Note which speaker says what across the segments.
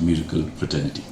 Speaker 1: miracle fraternity.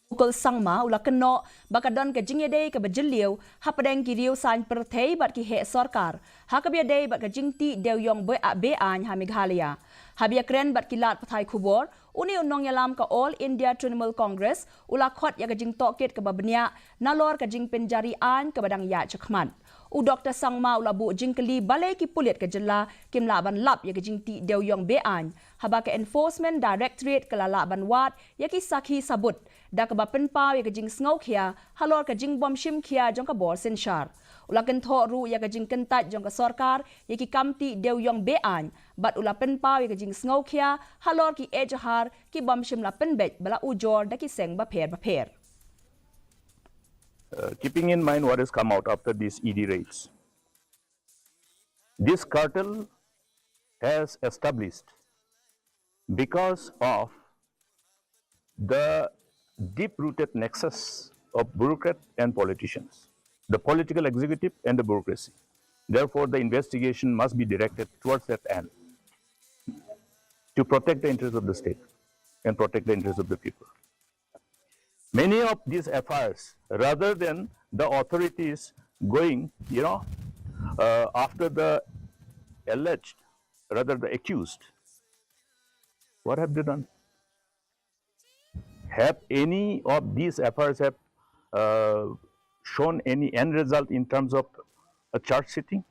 Speaker 2: Ukol sangma ula keno bakadon ke jingede ke bejeliu hapadeng ki riu san perthei bat ki he sorkar hakabiade bat ke jingti Dewiong Be-Aiñ ha Meghalaya habia kren bat ki lat pathai khubor uni unong yalam ka All India Trinamool Congress ula khot ya ke jing toket ke babnya nalor ke jing penjari an ke badang ya chakman u Dr. Sangma ula bu jingkeli balai ki pulit ke jela kim laban lap ya ke jingti Dewiong Be-Aiñ haba ke Enforcement Directorate ke laban wat ya ki sakhi sabut da ka bapen pau ya ka jing sngo khia halor ka jing bom shim khia jong ka bor senshar ula Kynthoh ru ya ka Jingkyntait jong ka sorkar ya ki kamti Dewiong Be-Aiñ bat ula pen pau ya ka jing sngo khia halor ki ejhar ki bom shim la pen bet bala ujor da ki seng ba pher
Speaker 3: Keeping in mind what has come out after these ED raids, this cartel has established because of the deep-rooted nexus of bureaucrats and politicians, the political executive and the bureaucracy. Therefore, the investigation must be directed towards that end to protect the interests of the state and protect the interests of the people. Many of these affairs, rather than the authorities going, after the alleged, rather the accused, what have they done? Have any of these affairs have shown any end result in terms of a charge sitting?